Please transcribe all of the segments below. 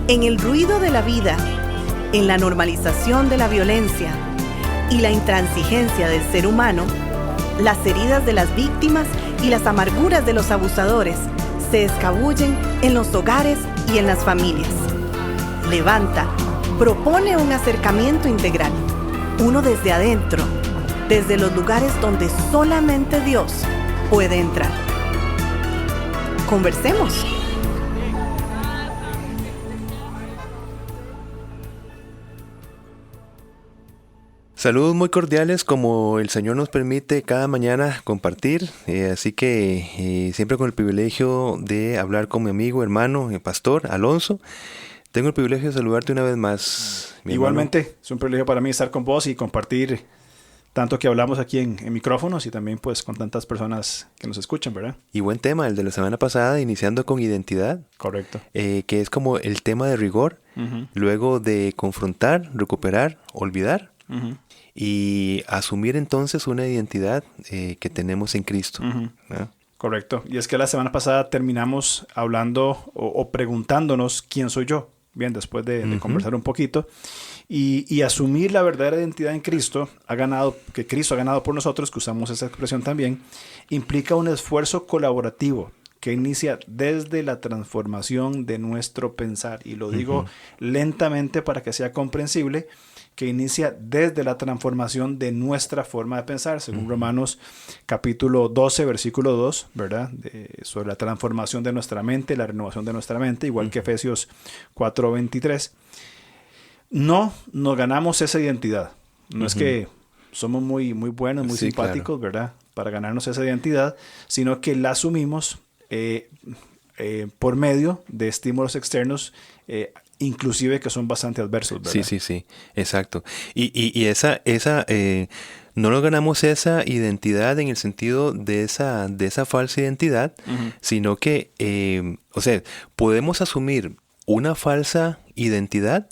En el ruido de la vida, en la normalización de la violencia y la intransigencia del ser humano, las heridas de las víctimas y las amarguras de los abusadores se escabullen en los hogares y en las familias. Levanta propone un acercamiento integral, uno desde adentro, desde los lugares donde solamente Dios puede entrar. Conversemos. Saludos muy cordiales, como el Señor nos permite cada mañana compartir, así que siempre con el privilegio de hablar con mi amigo, hermano, el pastor Alonso. Tengo el privilegio de saludarte una vez más. Igualmente, hermano. Es un privilegio para mí estar con vos y compartir tanto que hablamos aquí en micrófonos y también pues con tantas personas que nos escuchan, ¿verdad? Y buen tema, el de la semana pasada, iniciando con identidad. Correcto. Que es como el tema de rigor, luego de confrontar, recuperar, olvidar. Y asumir entonces una identidad que tenemos en Cristo. ¿No? Correcto. Y es que la semana pasada terminamos hablando o preguntándonos quién soy yo. Bien, después de conversar un poquito. Y asumir la verdadera identidad en Cristo, que Cristo ha ganado por nosotros, que usamos esa expresión también, implica un esfuerzo colaborativo que inicia desde la transformación de nuestro pensar. Y lo digo lentamente para que sea comprensible, que inicia desde la transformación de nuestra forma de pensar, según Romanos capítulo 12, versículo 2, ¿verdad? Sobre la transformación de nuestra mente, la renovación de nuestra mente, igual que Efesios 4, 23. No nos ganamos esa identidad. No es que somos muy buenos, muy simpáticos, claro, ¿verdad? Para ganarnos esa identidad, sino que la asumimos por medio de estímulos externos, inclusive que son bastante adversos, ¿verdad? Sí, exacto. Y esa no nos ganamos esa identidad en el sentido de esa falsa identidad, sino que, podemos asumir una falsa identidad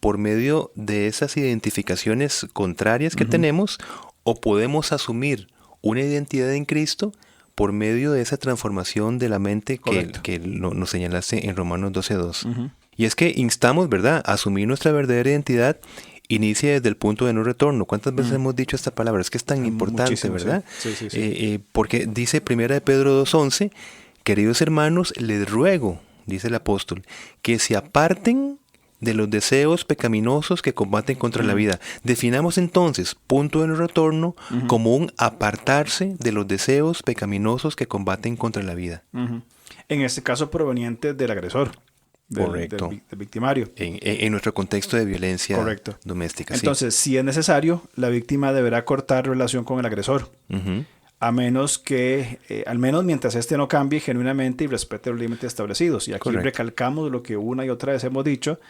por medio de esas identificaciones contrarias que tenemos, o podemos asumir una identidad en Cristo por medio de esa transformación de la mente que nos señalaste en Romanos 12:2. Y es que instamos, ¿verdad?, a asumir nuestra verdadera identidad. Inicia desde el punto de no retorno. ¿Cuántas veces hemos dicho esta palabra? Es que es tan importante, muchísimo, ¿verdad? Sí. Porque dice 1 Pedro 2:11, queridos hermanos, les ruego, dice el apóstol, que se aparten de los deseos pecaminosos que combaten contra la vida. Definamos entonces punto de no retorno como un apartarse de los deseos pecaminosos que combaten contra la vida. En este caso proveniente del agresor. Correcto. Del victimario. En nuestro contexto de violencia doméstica. Entonces, si es necesario, la víctima deberá cortar relación con el agresor. A menos que, al menos mientras éste no cambie genuinamente y respete los límites establecidos. Y aquí recalcamos lo que una y otra vez hemos dicho,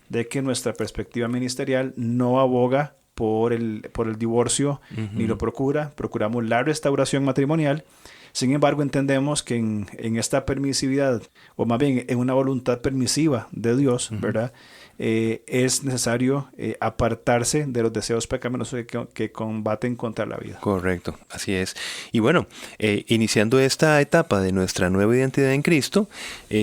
de que nuestra perspectiva ministerial no aboga por el divorcio, ni lo procuramos la restauración matrimonial. Sin embargo, entendemos que en esta permisividad, o más bien en una voluntad permisiva de Dios, ¿verdad? Es necesario apartarse de los deseos pecaminosos que combaten contra la vida. Correcto, así es. Y bueno, iniciando esta etapa de nuestra nueva identidad en Cristo,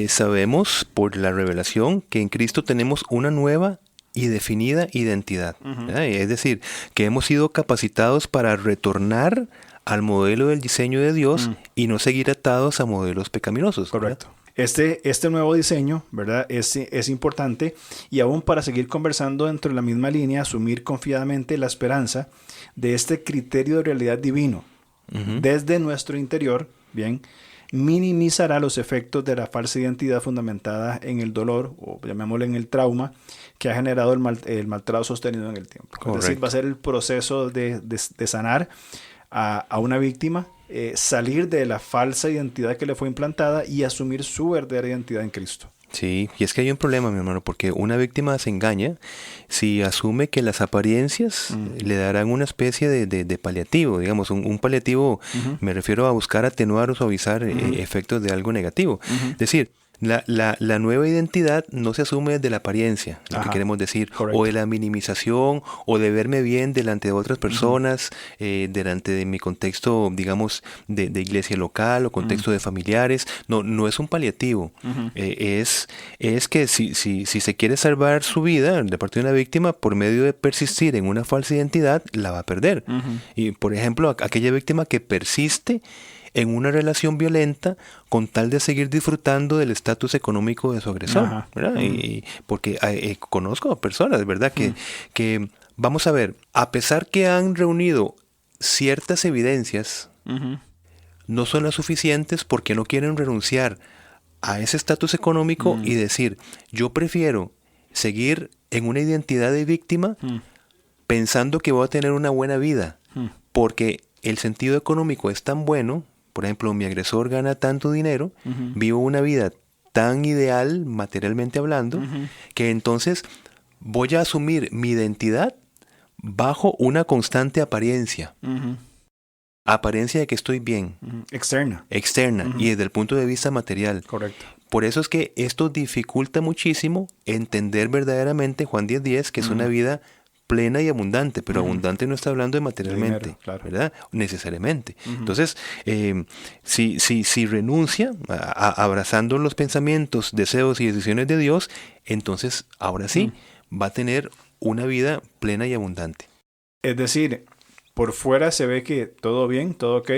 sabemos por la revelación que en Cristo tenemos una nueva y definida identidad. Es decir, que hemos sido capacitados para retornar al modelo del diseño de Dios y no seguir atados a modelos pecaminosos. Correcto. Este nuevo diseño, ¿verdad? Es importante, y aún para seguir conversando dentro de la misma línea, asumir confiadamente la esperanza de este criterio de realidad divino desde nuestro interior, bien, minimizará los efectos de la falsa identidad fundamentada en el dolor, o llamémosle en el trauma, que ha generado el maltrato sostenido en el tiempo. Correcto. Es decir, va a ser el proceso de sanar a una víctima, salir de la falsa identidad que le fue implantada y asumir su verdadera identidad en Cristo. Sí, y es que hay un problema, mi hermano, porque una víctima se engaña si asume que las apariencias le darán una especie de paliativo, digamos, un paliativo, me refiero a buscar atenuar o suavizar efectos de algo negativo. Es decir, La nueva identidad no se asume desde la apariencia, lo que queremos decir, correcto. o de la minimización, o de verme bien delante de otras personas, delante de mi contexto, digamos, de iglesia local o contexto de familiares. No es un paliativo. Es que si se quiere salvar su vida de parte de una víctima por medio de persistir en una falsa identidad, la va a perder. Y, por ejemplo, aquella víctima que persiste en una relación violenta con tal de seguir disfrutando del estatus económico de su agresor, ¿verdad? Y porque conozco personas, ¿verdad? Que, vamos a ver, a pesar que han reunido ciertas evidencias, no son las suficientes porque no quieren renunciar a ese estatus económico y decir, yo prefiero seguir en una identidad de víctima pensando que voy a tener una buena vida, porque el sentido económico es tan bueno. Por ejemplo, mi agresor gana tanto dinero, vivo una vida tan ideal, materialmente hablando, que entonces voy a asumir mi identidad bajo una constante apariencia. Apariencia de que estoy bien. Externa. Y desde el punto de vista material. Correcto. Por eso es que esto dificulta muchísimo entender verdaderamente Juan 10:10, que es una vida plena y abundante, pero abundante no está hablando de materialmente, dinero, claro. ¿verdad? Necesariamente. Entonces, si renuncia abrazando los pensamientos, deseos y decisiones de Dios, entonces ahora sí va a tener una vida plena y abundante. Es decir, por fuera se ve que todo bien, todo ok,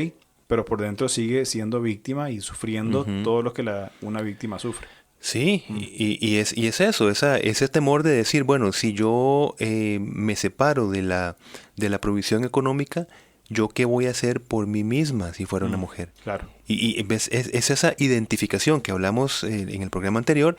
pero por dentro sigue siendo víctima y sufriendo todo lo que una víctima sufre. Sí, y es eso, ese temor de decir, bueno, si yo me separo de la provisión económica, ¿yo qué voy a hacer por mí misma si fuera una mujer? Claro. Y es esa identificación que hablamos en el programa anterior,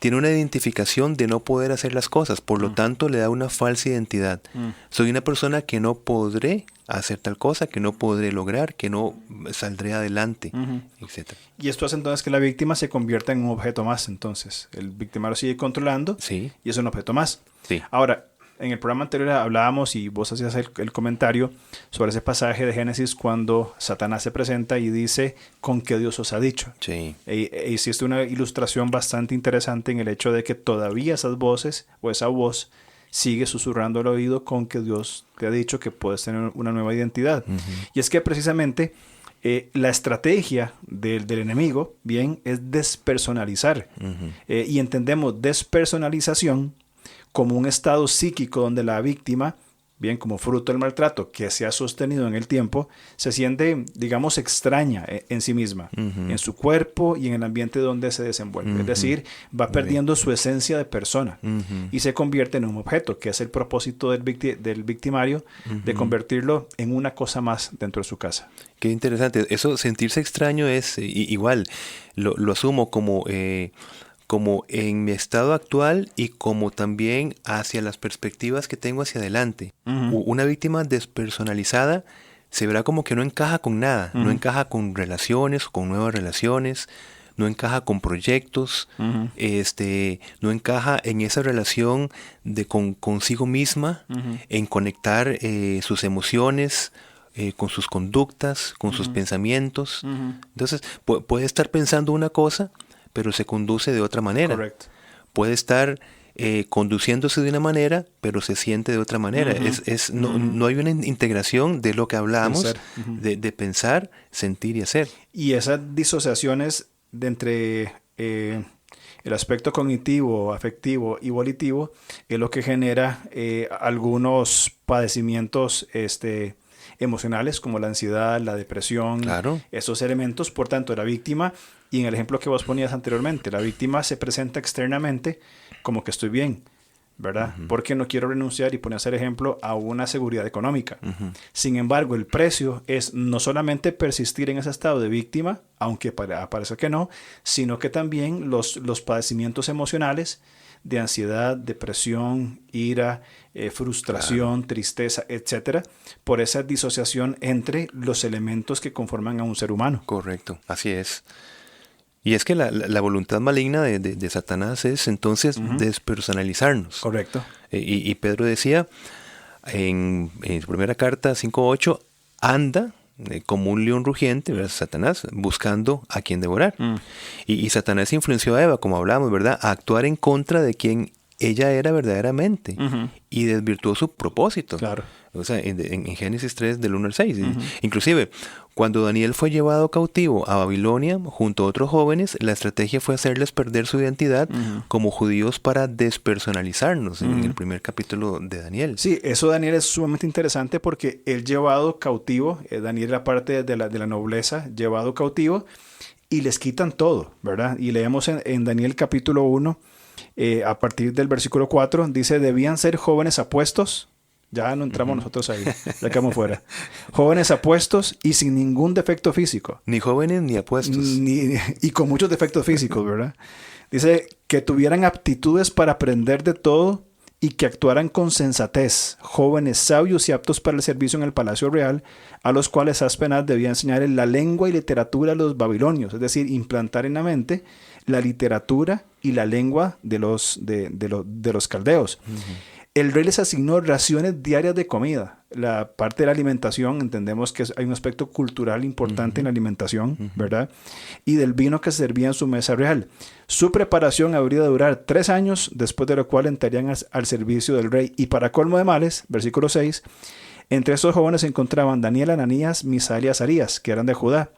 tiene una identificación de no poder hacer las cosas, por lo tanto le da una falsa identidad. Soy una persona que no podré hacer tal cosa, que no podré lograr, que no saldré adelante, etc. Y esto hace entonces que la víctima se convierta en un objeto más, entonces. El victimario sigue controlando y es un objeto más. Sí. Ahora, en el programa anterior hablábamos y vos hacías el comentario sobre ese pasaje de Génesis cuando Satanás se presenta y dice con qué Dios os ha dicho. Sí. Existe una ilustración bastante interesante en el hecho de que todavía esas voces o esa voz sigue susurrando al oído con que Dios te ha dicho que puedes tener una nueva identidad. Y es que precisamente la estrategia del enemigo, bien, es despersonalizar. Y entendemos despersonalización como un estado psíquico donde la víctima, bien, como fruto del maltrato que se ha sostenido en el tiempo, se siente, digamos, extraña en sí misma, en su cuerpo y en el ambiente donde se desenvuelve. Es decir, va perdiendo su esencia de persona y se convierte en un objeto, que es el propósito del victimario, de convertirlo en una cosa más dentro de su casa. Qué interesante. Eso, sentirse extraño es igual, lo asumo como en mi estado actual y como también hacia las perspectivas que tengo hacia adelante. Una víctima despersonalizada se verá como que no encaja con nada, no encaja con relaciones, con nuevas relaciones, no encaja con proyectos, no encaja en esa relación consigo misma, en conectar sus emociones, con sus conductas, con sus pensamientos. Entonces, puede estar pensando una cosa, pero se conduce de otra manera. Correcto. Puede estar conduciéndose de una manera, pero se siente de otra manera. No hay una integración de lo que hablábamos, de pensar, sentir y hacer. Y esas disociaciones entre el aspecto cognitivo, afectivo y volitivo es lo que genera algunos padecimientos emocionales como la ansiedad, la depresión, esos elementos. Por tanto, la víctima, y en el ejemplo que vos ponías anteriormente, la víctima se presenta externamente como que estoy bien, ¿verdad? Porque no quiero renunciar y ponerse el ejemplo a una seguridad económica. Sin embargo, el precio es no solamente persistir en ese estado de víctima, aunque parece que no, sino que también los padecimientos emocionales de ansiedad, depresión, ira, frustración, tristeza, etcétera, por esa disociación entre los elementos que conforman a un ser humano. Correcto, así es. Y es que la voluntad maligna de Satanás es entonces despersonalizarnos. Correcto. Y Pedro decía en su primera carta 5:8, anda como un león rugiente, ¿verdad? Satanás, buscando a quien devorar. Y Satanás influenció a Eva, como hablamos, ¿verdad?, a actuar en contra de quien ella era verdaderamente, y desvirtuó su propósito. Claro. O sea, en Génesis 3, del 1 al 6. Inclusive, cuando Daniel fue llevado cautivo a Babilonia junto a otros jóvenes, la estrategia fue hacerles perder su identidad como judíos para despersonalizarnos, en el primer capítulo de Daniel. Sí, eso Daniel es sumamente interesante porque él llevado cautivo, Daniel era parte de la nobleza, llevado cautivo, y les quitan todo, ¿verdad? Y leemos en Daniel capítulo 1, a partir del versículo 4, dice, debían ser jóvenes apuestos. Ya no entramos nosotros ahí, ya quedamos fuera. Jóvenes apuestos y sin ningún defecto físico. Ni jóvenes ni apuestos. Y con muchos defectos físicos, ¿verdad? Dice que tuvieran aptitudes para aprender de todo y que actuaran con sensatez. Jóvenes sabios y aptos para el servicio en el palacio real, a los cuales Aspenaz debía enseñar la lengua y literatura de los babilonios. Es decir, implantar en la mente la literatura y la lengua de los caldeos. El rey les asignó raciones diarias de comida. La parte de la alimentación, entendemos que hay un aspecto cultural importante en la alimentación, ¿verdad? Y del vino que se servía en su mesa real. Su preparación habría de durar 3 años, después de lo cual entrarían al servicio del rey. Y para colmo de males, versículo 6, entre estos jóvenes se encontraban Daniel, Ananías, Misael y Azarías, que eran de Judá,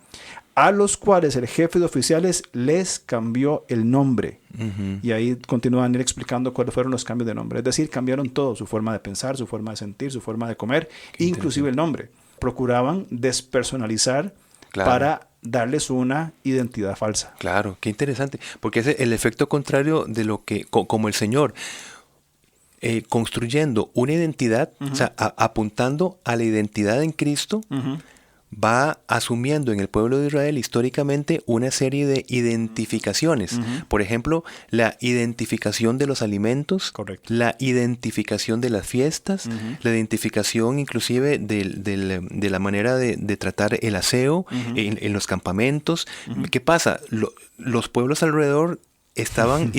a los cuales el jefe de oficiales les cambió el nombre. Y ahí continúa Daniel explicando cuáles fueron los cambios de nombre. Es decir, cambiaron todo, su forma de pensar, su forma de sentir, su forma de comer, inclusive el nombre. Procuraban despersonalizar para darles una identidad falsa. Claro, qué interesante, porque es el efecto contrario de lo que, como el Señor, construyendo una identidad, o sea, apuntando a la identidad en Cristo, va asumiendo en el pueblo de Israel históricamente una serie de identificaciones. Por ejemplo, la identificación de los alimentos, la identificación de las fiestas, la identificación inclusive de la manera de tratar el aseo en los campamentos. ¿Qué pasa? Los pueblos alrededor estaban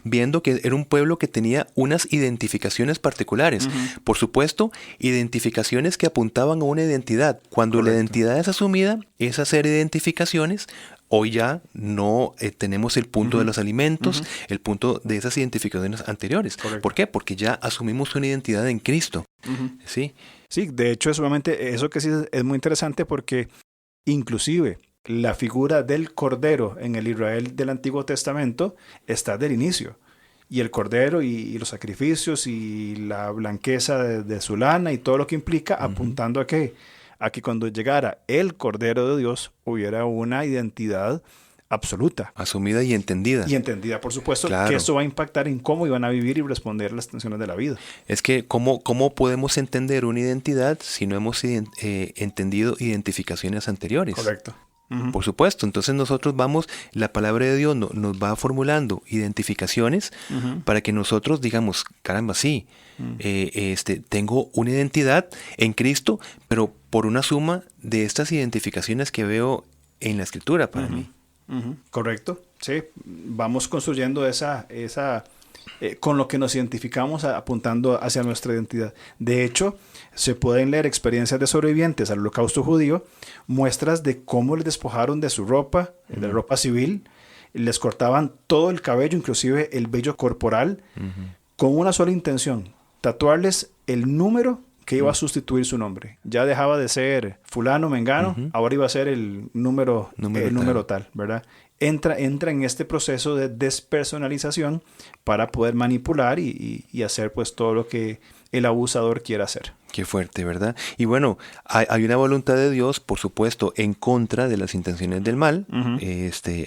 viendo que era un pueblo que tenía unas identificaciones particulares. Por supuesto, identificaciones que apuntaban a una identidad. Cuando la identidad es asumida, esa serie de identificaciones, hoy ya no tenemos el punto de los alimentos, el punto de esas identificaciones anteriores. ¿Por qué? Porque ya asumimos una identidad en Cristo. ¿Sí? Sí, de hecho, eso que sí es muy interesante porque inclusive la figura del Cordero en el Israel del Antiguo Testamento está del inicio. Y el Cordero y los sacrificios y la blanqueza de su lana y todo lo que implica, apuntando a que cuando llegara el Cordero de Dios hubiera una identidad absoluta. Asumida y entendida. Y entendida, por supuesto, que eso va a impactar en cómo iban a vivir y responder las tensiones de la vida. Es que, ¿cómo podemos entender una identidad si no hemos entendido identificaciones anteriores? Correcto. Por supuesto, entonces nosotros la palabra de Dios nos va formulando identificaciones para que nosotros digamos, caramba, sí, tengo una identidad en Cristo, pero por una suma de estas identificaciones que veo en la Escritura para mí. Correcto, sí, vamos construyendo esa con lo que nos identificamos apuntando hacia nuestra identidad. De hecho, se pueden leer experiencias de sobrevivientes al Holocausto judío, muestras de cómo les despojaron de su ropa, de la ropa civil, les cortaban todo el cabello, inclusive el vello corporal, con una sola intención, tatuarles el número que iba a sustituir su nombre. Ya dejaba de ser fulano, mengano, ahora iba a ser el número tal, ¿verdad? Entra en este proceso de despersonalización para poder manipular y hacer pues todo lo que el abusador quiera hacer. Qué fuerte, ¿verdad? Y bueno, hay una voluntad de Dios, por supuesto, en contra de las intenciones del mal,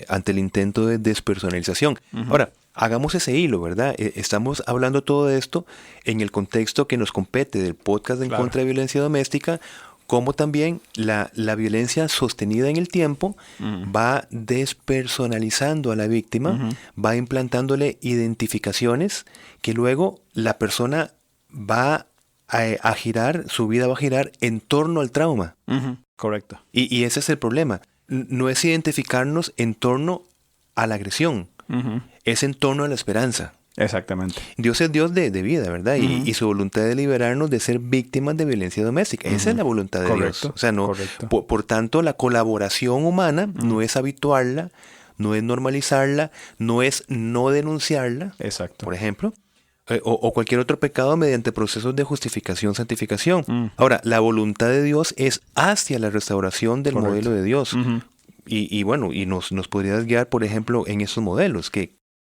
ante el intento de despersonalización. Ahora, hagamos ese hilo, ¿verdad? Estamos hablando todo esto en el contexto que nos compete del podcast en contra de violencia doméstica, como también la violencia sostenida en el tiempo va despersonalizando a la víctima, va implantándole identificaciones que luego la persona va a girar, su vida va a girar en torno al trauma. Correcto. Y ese es el problema. No es identificarnos en torno a la agresión, es en torno a la esperanza. Exactamente. Dios es Dios de vida, ¿verdad? Y su voluntad de liberarnos de ser víctimas de violencia doméstica. Esa es la voluntad de Dios. O sea, no, por tanto, la colaboración humana no es habituarla, no es normalizarla, no es no denunciarla, exacto, por ejemplo, o cualquier otro pecado mediante procesos de justificación, santificación. Ahora, la voluntad de Dios es hacia la restauración del modelo de Dios. Y bueno, y nos podrías guiar, por ejemplo, en esos modelos,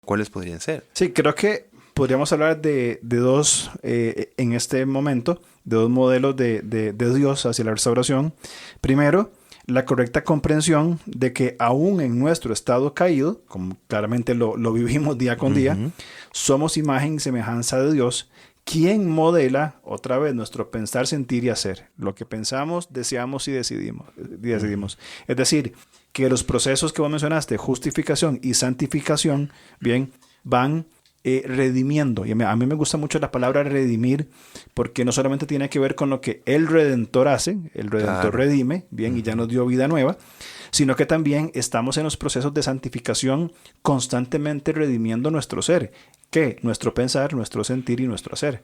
¿cuáles podrían ser? Sí, creo que podríamos hablar de dos, en este momento, de dos modelos de Dios hacia la restauración. Primero, la correcta comprensión de que aún en nuestro estado caído, como claramente lo vivimos día con día, somos imagen y semejanza de Dios, quien modela otra vez nuestro pensar, sentir y hacer. Lo que pensamos, deseamos y decidimos. Es decir, que los procesos que vos mencionaste, justificación y santificación, bien, van redimiendo. Y a mí me gusta mucho la palabra redimir, porque no solamente tiene que ver con lo que el Redentor hace, el Redentor redime, bien, y ya nos dio vida nueva, sino que también estamos en los procesos de santificación constantemente redimiendo nuestro ser, que nuestro pensar, nuestro sentir y nuestro hacer.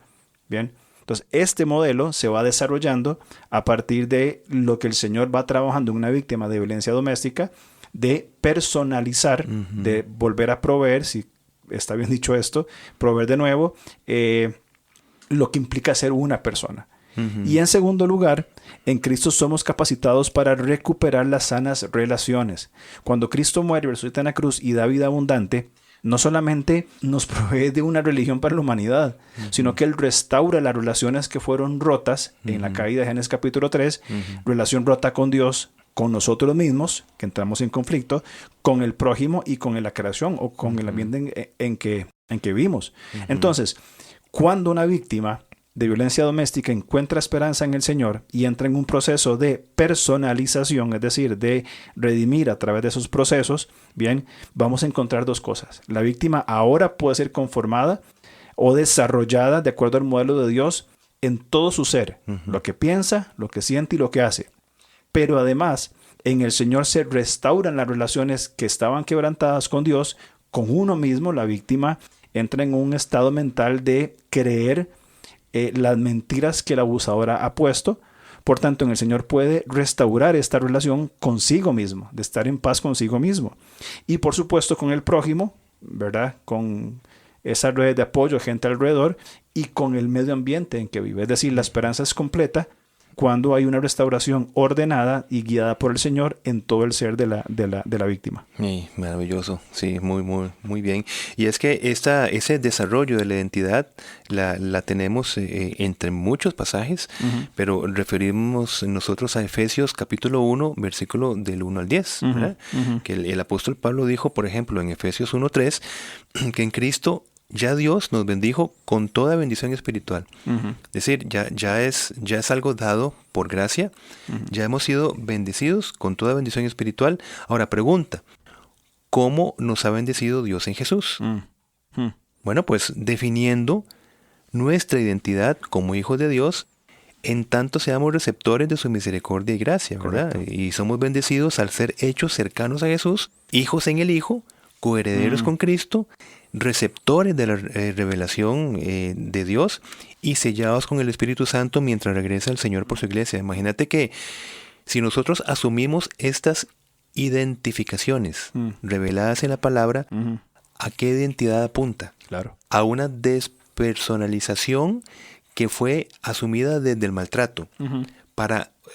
Bien. Entonces, este modelo se va desarrollando a partir de lo que el Señor va trabajando en una víctima de violencia doméstica, de personalizar, de volver a proveer, si está bien dicho esto, proveer de nuevo, lo que implica ser una persona. Y en segundo lugar, en Cristo somos capacitados para recuperar las sanas relaciones. Cuando Cristo muere, resucita en la cruz y da vida abundante, no solamente nos provee de una religión para la humanidad, sino que Él restaura las relaciones que fueron rotas en la caída de Génesis capítulo 3, relación rota con Dios, con nosotros mismos, que entramos en conflicto, con el prójimo y con la creación o con el ambiente en que vivimos. Entonces, cuando una víctima de violencia doméstica encuentra esperanza en el Señor y entra en un proceso de personalización, es decir, de redimir a través de esos procesos, bien, vamos a encontrar dos cosas. La víctima ahora puede ser conformada o desarrollada de acuerdo al modelo de Dios en todo su ser, lo que piensa, lo que siente y lo que hace. Pero además, en el Señor se restauran las relaciones que estaban quebrantadas con Dios, con uno mismo. La víctima entra en un estado mental de creer las mentiras que la abusadora ha puesto. Por tanto, en el Señor puede restaurar esta relación consigo mismo, de estar en paz consigo mismo. Y por supuesto con el prójimo, ¿verdad? Con esa red de apoyo, gente alrededor, y con el medio ambiente en que vive. Es decir, la esperanza es completa cuando hay una restauración ordenada y guiada por el Señor en todo el ser de la víctima. Maravilloso, sí, muy bien. Y es que ese desarrollo de la identidad la tenemos entre muchos pasajes, pero referimos nosotros a Efesios capítulo 1, versículo del 1 al 10, ¿verdad? Que el apóstol Pablo dijo, por ejemplo, en Efesios 1:3, que en Cristo ya Dios nos bendijo con toda bendición espiritual. Es decir, ya es algo dado por gracia. Ya hemos sido bendecidos con toda bendición espiritual. Ahora pregunta, ¿cómo nos ha bendecido Dios en Jesús? Bueno, pues definiendo nuestra identidad como hijos de Dios, en tanto seamos receptores de su misericordia y gracia, ¿verdad? Correcto. Y somos bendecidos al ser hechos cercanos a Jesús, hijos en el Hijo, coherederos con Cristo, receptores de la revelación de Dios y sellados con el Espíritu Santo mientras regresa el Señor por su iglesia. Imagínate que si nosotros asumimos estas identificaciones reveladas en la palabra, ¿a qué identidad apunta? Claro. A una despersonalización que fue asumida desde el maltrato.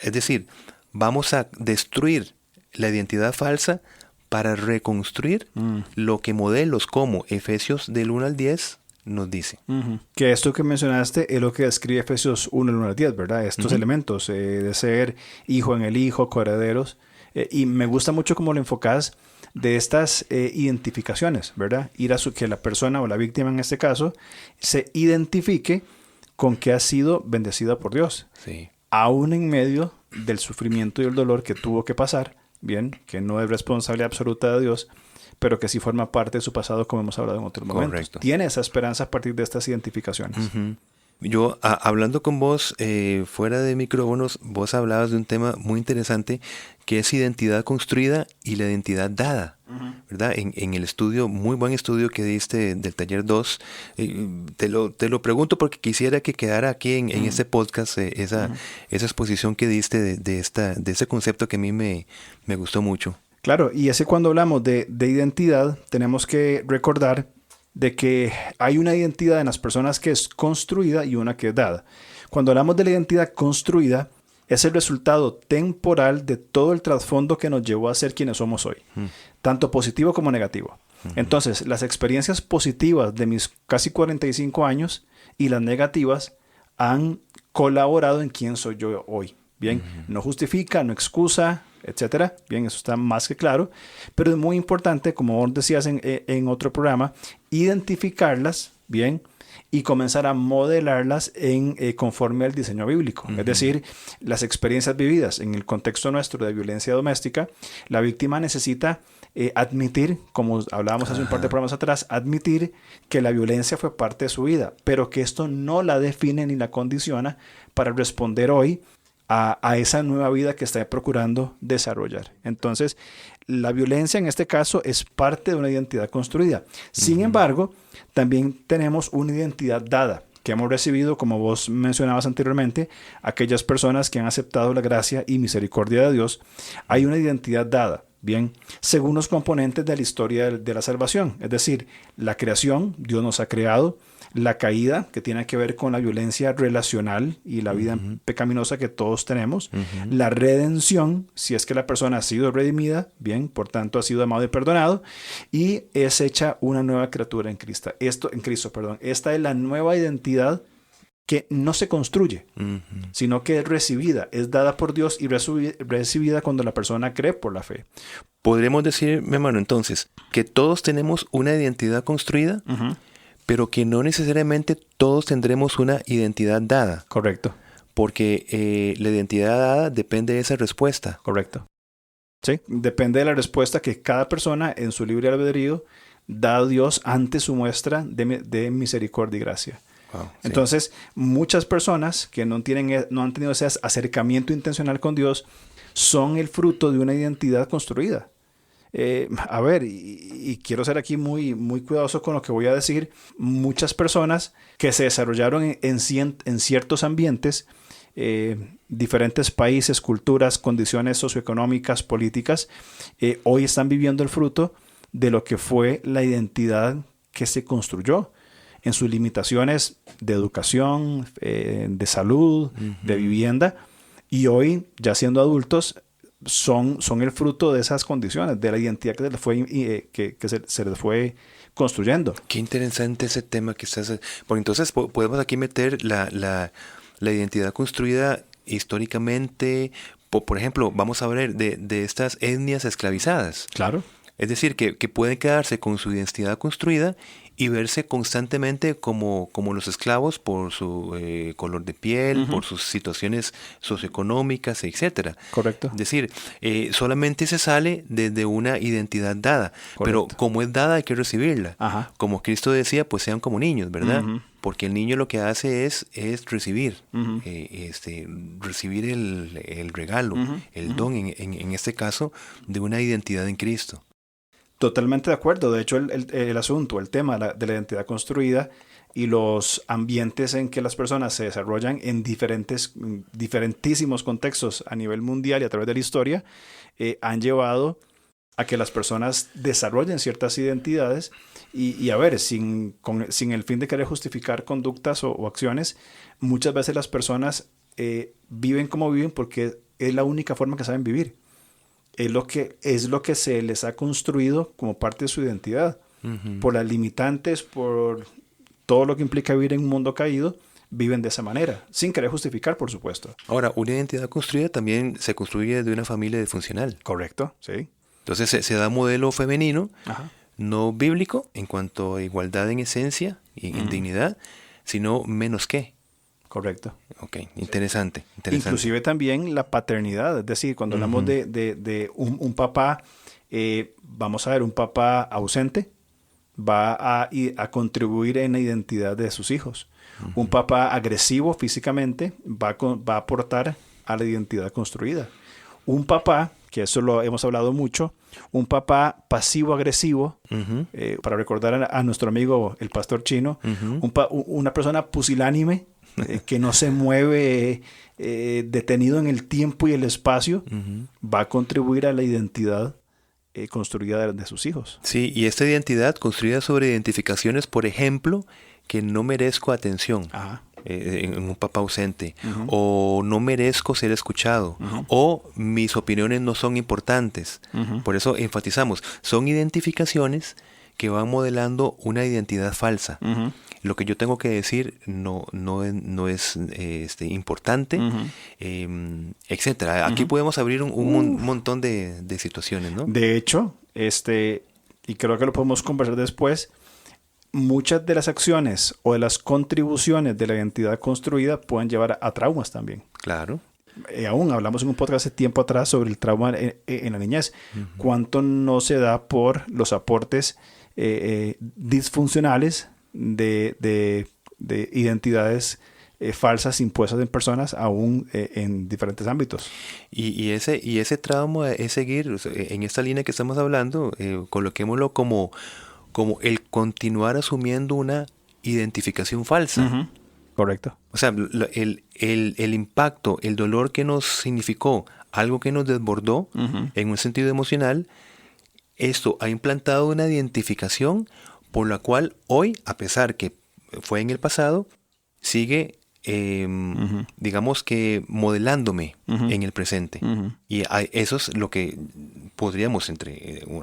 Es decir, vamos a destruir la identidad falsa para reconstruir lo que modelos como Efesios del 1 al 10 nos dice. Que esto que mencionaste es lo que describe Efesios 1 del 1 al 10, ¿verdad? Estos elementos de ser hijo en el Hijo, coherederos. Y me gusta mucho cómo lo enfocas de estas identificaciones, ¿verdad? Ir a que la persona o la víctima en este caso se identifique con que ha sido bendecida por Dios. Sí. Aún en medio del sufrimiento y el dolor que tuvo que pasar, bien, que no es responsabilidad absoluta de Dios, pero que sí forma parte de su pasado, como hemos hablado en otros momentos. Correcto. Tiene esa esperanza a partir de estas identificaciones. Yo, hablando con vos, fuera de micrófonos, vos hablabas de un tema muy interesante que es identidad construida y la identidad dada, ¿verdad? En el estudio, muy buen estudio que diste del taller 2, te lo pregunto porque quisiera que quedara aquí en este podcast esa exposición que diste de ese concepto que a mí me gustó mucho. Claro, y cuando hablamos de identidad, tenemos que recordar de que hay una identidad en las personas que es construida y una que es dada. Cuando hablamos de la identidad construida, es el resultado temporal de todo el trasfondo que nos llevó a ser quienes somos hoy, tanto positivo como negativo. Entonces, las experiencias positivas de mis casi 45 años y las negativas han colaborado en quién soy yo hoy. Bien, no justifica, no excusa, etcétera. Bien, eso está más que claro. Pero es muy importante, como vos decías en otro programa, identificarlas, bien, y comenzar a modelarlas conforme al diseño bíblico. Es decir, las experiencias vividas en el contexto nuestro de violencia doméstica, la víctima necesita admitir, como hablábamos hace un par de programas atrás, admitir que la violencia fue parte de su vida, pero que esto no la define ni la condiciona para responder hoy a esa nueva vida que está procurando desarrollar. Entonces, la violencia en este caso es parte de una identidad construida. Sin embargo, también tenemos una identidad dada que hemos recibido, como vos mencionabas anteriormente, aquellas personas que han aceptado la gracia y misericordia de Dios. Hay una identidad dada, bien, según los componentes de la historia de la salvación. Es decir, la creación, Dios nos ha creado. La caída, que tiene que ver con la violencia relacional y la vida pecaminosa que todos tenemos. La redención, si es que la persona ha sido redimida, bien, por tanto ha sido amado y perdonado, y es hecha una nueva criatura en Cristo. Esta es la nueva identidad que no se construye, sino que es recibida, es dada por Dios y recibida cuando la persona cree por la fe. Podríamos decir, mi hermano, entonces, que todos tenemos una identidad construida, pero que no necesariamente todos tendremos una identidad dada. Correcto. Porque la identidad dada depende de esa respuesta. Correcto. Sí, depende de la respuesta que cada persona en su libre albedrío da a Dios ante su muestra de misericordia y gracia. Wow, entonces, muchas personas que no han tenido ese acercamiento intencional con Dios son el fruto de una identidad construida. Y quiero ser aquí muy, muy cuidadoso con lo que voy a decir. Muchas personas que se desarrollaron en ciertos ambientes, diferentes países, culturas, condiciones socioeconómicas, políticas, hoy están viviendo el fruto de lo que fue la identidad que se construyó en sus limitaciones de educación, de salud, de vivienda, y hoy, ya siendo adultos, son el fruto de esas condiciones, de la identidad que se les fue construyendo. Qué interesante ese tema que estás... Porque entonces podemos aquí meter la identidad construida históricamente. Por ejemplo, vamos a hablar de estas etnias esclavizadas. Claro. Es decir, que pueden quedarse con su identidad construida y verse constantemente como los esclavos por su color de piel, por sus situaciones socioeconómicas, etcétera. Correcto. Es decir, solamente se sale desde una identidad dada. Correcto. Pero como es dada hay que recibirla. Ajá. Como Cristo decía, pues sean como niños, ¿verdad? Porque el niño lo que hace es recibir, recibir el regalo, el don, en este caso, de una identidad en Cristo. Totalmente de acuerdo. De hecho, el asunto, el tema de la identidad construida y los ambientes en que las personas se desarrollan en diferentísimos contextos a nivel mundial y a través de la historia, han llevado a que las personas desarrollen ciertas identidades y sin el fin de querer justificar conductas o acciones, muchas veces las personas viven como viven porque es la única forma que saben vivir. Es lo que se les ha construido como parte de su identidad. Por las limitantes, por todo lo que implica vivir en un mundo caído, viven de esa manera, sin querer justificar, por supuesto. Ahora, una identidad construida también se construye de una familia disfuncional. Correcto, sí. Entonces se da un modelo femenino, no bíblico, en cuanto a igualdad en esencia y en dignidad, sino menos que. Correcto. Ok, interesante. Inclusive también la paternidad, es decir, cuando hablamos de un papá, vamos a ver, un papá ausente, va a contribuir en la identidad de sus hijos. Un papá agresivo físicamente va a aportar a la identidad construida. Un papá, que eso lo hemos hablado mucho, un papá pasivo-agresivo, para recordar a nuestro amigo el pastor Chino, una persona pusilánime, que no se mueve detenido en el tiempo y el espacio, va a contribuir a la identidad construida de sus hijos. Sí, y esta identidad construida sobre identificaciones, por ejemplo, que no merezco atención. En un papá ausente, o no merezco ser escuchado, o mis opiniones no son importantes. Por eso enfatizamos, son identificaciones que van modelando una identidad falsa. Lo que yo tengo que decir no es importante, etcétera. Aquí podemos abrir un montón de situaciones, ¿no? De hecho, y creo que lo podemos conversar después, muchas de las acciones o de las contribuciones de la identidad construida pueden llevar a traumas también. Claro. Aún hablamos en un podcast hace tiempo atrás sobre el trauma en la niñez. ¿Cuánto no se da por los aportes disfuncionales de identidades falsas impuestas en personas, aún en diferentes ámbitos? Y ese trauma es seguir en esta línea que estamos hablando, coloquémoslo como el continuar asumiendo una identificación falsa. Correcto. O sea, el impacto, el dolor que nos significó, algo que nos desbordó en un sentido emocional, esto ha implantado una identificación por la cual hoy, a pesar que fue en el pasado, sigue, digamos que modelándome en el presente. Y eso es lo que podríamos,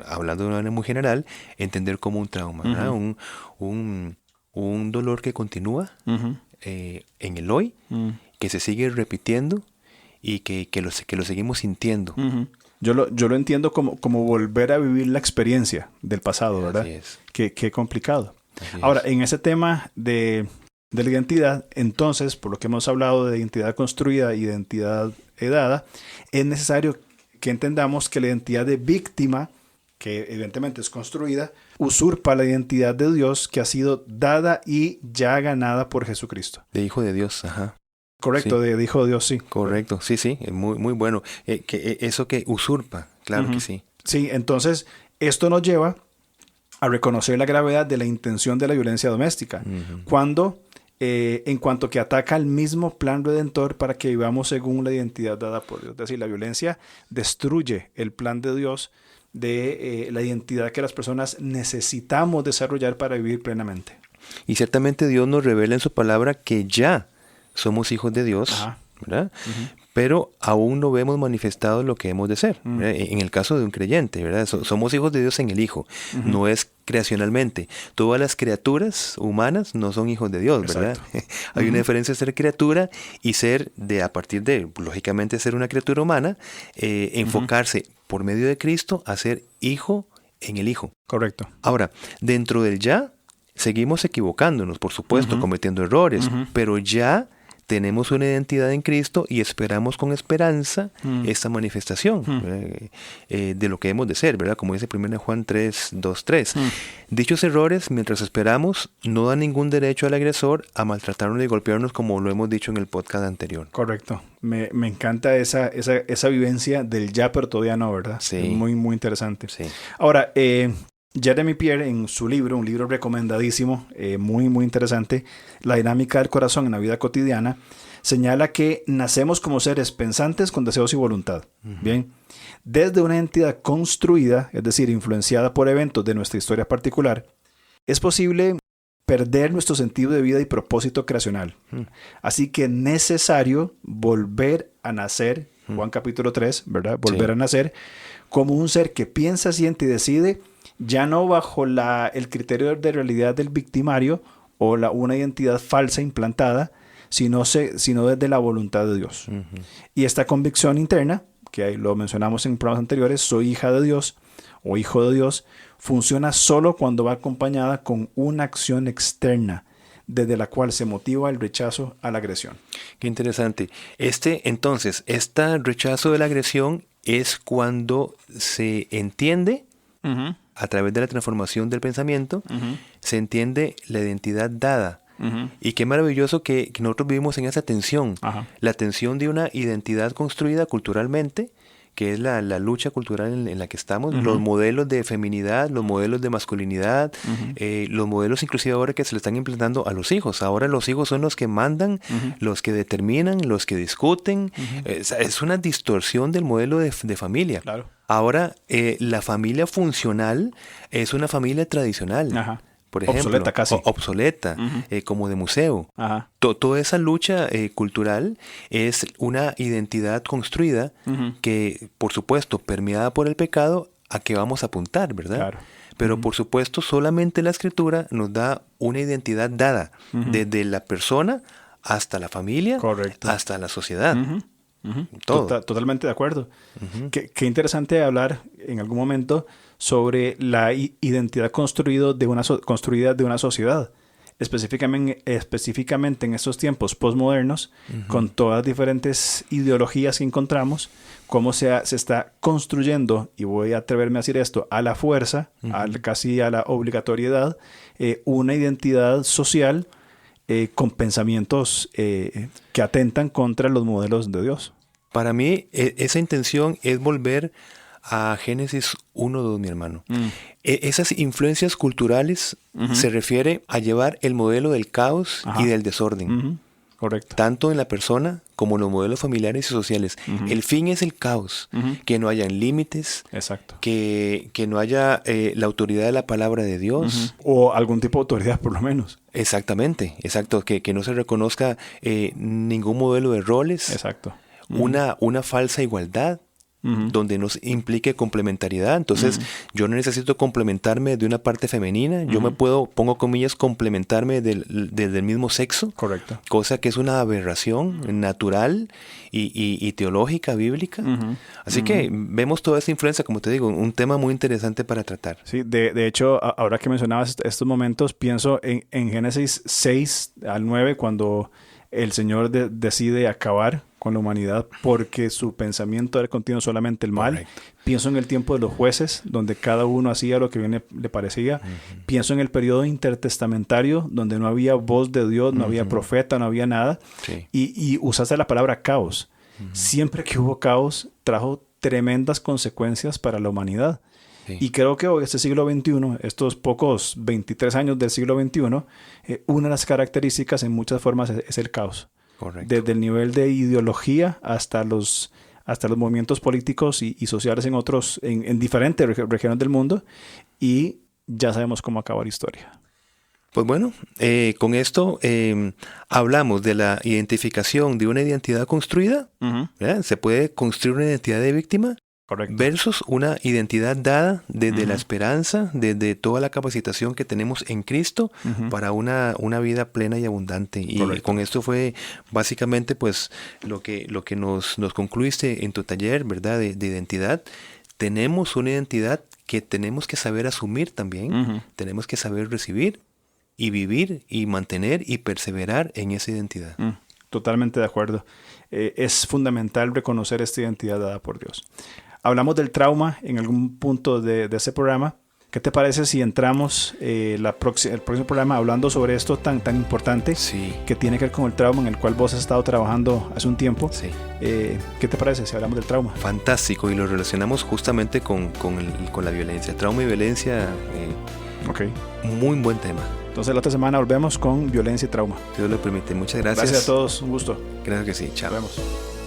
hablando de una manera muy general, entender como un trauma, ¿verdad? Un dolor que continúa en el hoy, que se sigue repitiendo y que lo seguimos sintiendo. Yo lo entiendo como volver a vivir la experiencia del pasado, ¿verdad? Así es. Qué complicado. Así Ahora, es. en ese tema de la identidad, entonces, por lo que hemos hablado de identidad construida e identidad dada, es necesario que entendamos que la identidad de víctima, que evidentemente es construida, usurpa la identidad de Dios que ha sido dada y ya ganada por Jesucristo. De hijo de Dios, ajá. Correcto, Sí. de hijo de Dios, sí. Correcto, sí, muy, muy bueno. Eso que usurpa, claro que sí. Sí, entonces, esto nos lleva a reconocer la gravedad de la intención de la violencia doméstica, cuando, en cuanto que ataca el mismo plan redentor para que vivamos según la identidad dada por Dios. Es decir, la violencia destruye el plan de Dios de la identidad que las personas necesitamos desarrollar para vivir plenamente. Y ciertamente Dios nos revela en su palabra que ya somos hijos de Dios, ¿verdad? Pero aún no vemos manifestado lo que hemos de ser. En el caso de un creyente, ¿verdad? Somos hijos de Dios en el Hijo, no es creacionalmente. Todas las criaturas humanas no son hijos de Dios, ¿verdad? Hay una diferencia entre ser criatura y ser a partir de, lógicamente, ser una criatura humana, enfocarse por medio de Cristo a ser hijo en el Hijo. Correcto. Ahora, dentro del ya, seguimos equivocándonos, por supuesto, cometiendo errores, pero ya tenemos una identidad en Cristo y esperamos con esperanza esta manifestación de lo que hemos de ser, ¿verdad? Como dice 1 Juan 3:2-3. Dichos errores, mientras esperamos, no dan ningún derecho al agresor a maltratarnos y golpearnos, como lo hemos dicho en el podcast anterior. Correcto. Me encanta esa vivencia del ya, pero todavía no, ¿verdad? Sí. Es muy, muy interesante. Sí. Ahora, Jeremy Pierre, en su libro, un libro recomendadísimo, muy, muy interesante, La dinámica del corazón en la vida cotidiana, señala que nacemos como seres pensantes con deseos y voluntad. Bien, desde una entidad construida, es decir, influenciada por eventos de nuestra historia particular, es posible perder nuestro sentido de vida y propósito creacional. Así que es necesario volver a nacer, Juan capítulo 3, ¿verdad? Volver a nacer como un ser que piensa, siente y decide, ya no bajo el criterio de realidad del victimario o una identidad falsa implantada, sino desde la voluntad de Dios. Y esta convicción interna, que ahí lo mencionamos en programas anteriores, soy hija de Dios o hijo de Dios, funciona solo cuando va acompañada con una acción externa, desde la cual se motiva el rechazo a la agresión. Qué interesante. Entonces, este rechazo de la agresión es cuando se entiende a través de la transformación del pensamiento, se entiende la identidad dada. Y qué maravilloso que nosotros vivimos en esa tensión, la tensión de una identidad construida culturalmente, que es la lucha cultural en la que estamos, los modelos de feminidad, los modelos de masculinidad, los modelos inclusive ahora que se le están implantando a los hijos. Ahora los hijos son los que mandan, los que determinan, los que discuten. Es una distorsión del modelo de familia. Claro. Ahora la familia funcional es una familia tradicional. Por ejemplo, obsoleta casi. Obsoleta, como de museo. Toda esa lucha cultural es una identidad construida que, por supuesto, permeada por el pecado, a que vamos a apuntar, ¿verdad? Claro. Pero, por supuesto, solamente la Escritura nos da una identidad dada, desde la persona hasta la familia, correcto, hasta la sociedad. Todo. Totalmente de acuerdo. Qué interesante hablar en algún momento sobre la identidad construida de una sociedad, específicamente en estos tiempos postmodernos, con todas las diferentes ideologías que encontramos, cómo se está construyendo, y voy a atreverme a decir esto, a la fuerza, casi a la obligatoriedad, una identidad social con pensamientos que atentan contra los modelos de Dios. Para mí, esa intención es volver a Génesis 1:2, mi hermano. Esas influencias culturales se refiere a llevar el modelo del caos y del desorden. Correcto. Tanto en la persona como en los modelos familiares y sociales. El fin es el caos, que no hayan límites, exacto, que no haya la autoridad de la palabra de Dios. O algún tipo de autoridad por lo menos. Exactamente, exacto, que no se reconozca ningún modelo de roles. Exacto. Una falsa igualdad. Donde nos implique complementariedad. Entonces, yo no necesito complementarme de una parte femenina. Yo me puedo, pongo comillas, complementarme del mismo sexo. Correcto. Cosa que es una aberración natural y teológica, bíblica. Así que vemos toda esa influencia, como te digo, un tema muy interesante para tratar. Sí, de hecho, ahora que mencionabas estos momentos, pienso en Génesis 6-9, cuando el Señor decide acabar con la humanidad porque su pensamiento era continuo solamente el mal. Correcto. Pienso en el tiempo de los jueces, donde cada uno hacía lo que bien le parecía. Pienso en el periodo intertestamentario, donde no había voz de Dios, no había profeta, no había nada. Sí. Y usaste la palabra caos. Siempre que hubo caos, trajo tremendas consecuencias para la humanidad. Sí. Y creo que hoy, este siglo XXI, estos pocos 23 años del siglo XXI, una de las características en muchas formas es el caos. Correcto. Desde el nivel de ideología hasta los movimientos políticos y sociales en diferentes regiones del mundo, y ya sabemos cómo acaba la historia. Pues bueno, con esto hablamos de la identificación de una identidad construida. ¿Verdad? Se puede construir una identidad de víctima. Correcto. Versus una identidad dada desde la esperanza, desde toda la capacitación que tenemos en Cristo para una vida plena y abundante. Y correcto, con esto fue básicamente pues lo que nos concluiste en tu taller, ¿verdad? De identidad. Tenemos una identidad que tenemos que saber asumir también, tenemos que saber recibir y vivir y mantener y perseverar en esa identidad. Totalmente de acuerdo. Es fundamental reconocer esta identidad dada por Dios. Hablamos del trauma en algún punto de ese programa. ¿Qué te parece si entramos el próximo programa hablando sobre esto tan importante, sí, que tiene que ver con el trauma en el cual vos has estado trabajando hace un tiempo? Sí. ¿Qué te parece si hablamos del trauma? Fantástico, y lo relacionamos justamente con la violencia. Trauma y violencia, muy buen tema. Entonces la otra semana volvemos con violencia y trauma. Dios lo permite. Muchas gracias. Gracias a todos, un gusto. Creo que sí, chao. Nos vemos.